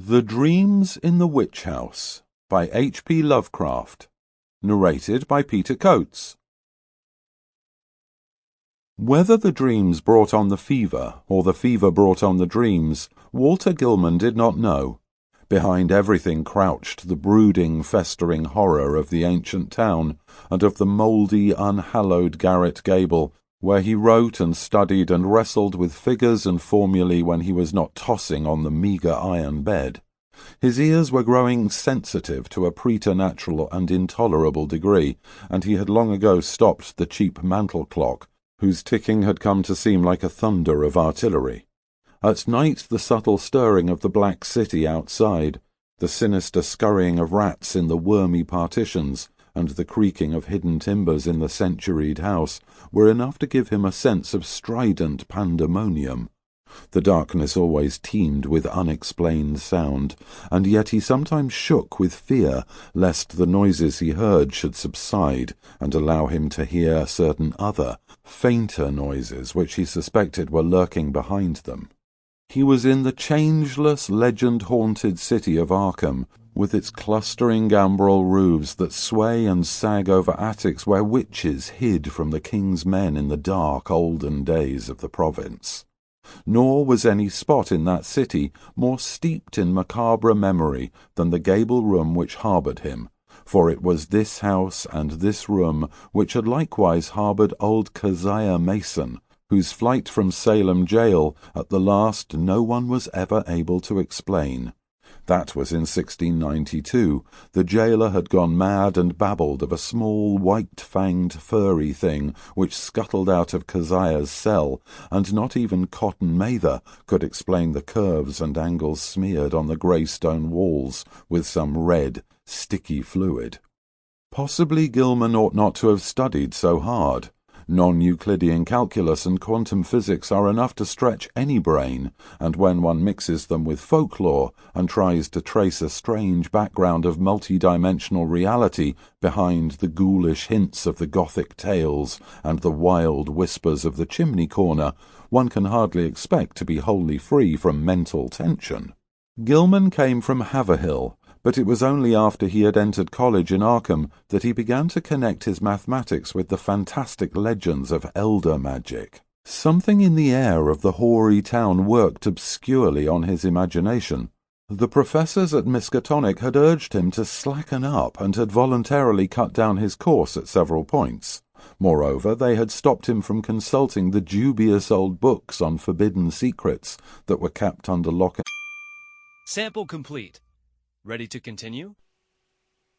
The Dreams in the Witch House by H.P. Lovecraft. Narrated by Peter Coates. Whether the dreams brought on the fever, or the fever brought on the dreams, Walter Gilman did not know. Behind everything crouched the brooding, festering horror of the ancient town, and of the mouldy, unhallowed garret gable, where he wrote and studied and wrestled with figures and formulae when he was not tossing on the meagre iron bed. His ears were growing sensitive to a preternatural and intolerable degree, and he had long ago stopped the cheap mantel clock, whose ticking had come to seem like a thunder of artillery. At night the subtle stirring of the black city outside, the sinister scurrying of rats in the wormy partitions, and the creaking of hidden timbers in the centuried house were enough to give him a sense of strident pandemonium. The darkness always teemed with unexplained sound, and yet he sometimes shook with fear lest the noises he heard should subside and allow him to hear certain other, fainter noises which he suspected were lurking behind them. He was in the changeless, legend-haunted city of Arkham, with its clustering gambrel roofs that sway and sag over attics where witches hid from the king's men in the dark olden days of the province. Nor was any spot in that city more steeped in macabre memory than the gable room which harboured him, for it was this house and this room which had likewise harboured old Keziah Mason, whose flight from Salem jail at the last no one was ever able to explain. That was in 1692. The jailer had gone mad and babbled of a small, white-fanged, furry thing which scuttled out of Keziah's cell, and not even Cotton Mather could explain the curves and angles smeared on the grey stone walls with some red, sticky fluid. Possibly Gilman ought not to have studied so hard. Non-Euclidean calculus and quantum physics are enough to stretch any brain, and when one mixes them with folklore and tries to trace a strange background of multi-dimensional reality behind the ghoulish hints of the Gothic tales and the wild whispers of the chimney corner, one can hardly expect to be wholly free from mental tension. Gilman came from Haverhill, but it was only after he had entered college in Arkham that he began to connect his mathematics with the fantastic legends of elder magic. Something in the air of the hoary town worked obscurely on his imagination. The professors at Miskatonic had urged him to slacken up and had voluntarily cut down his course at several points. Moreover, they had stopped him from consulting the dubious old books on forbidden secrets that were kept under lock. Sample complete. Ready to continue?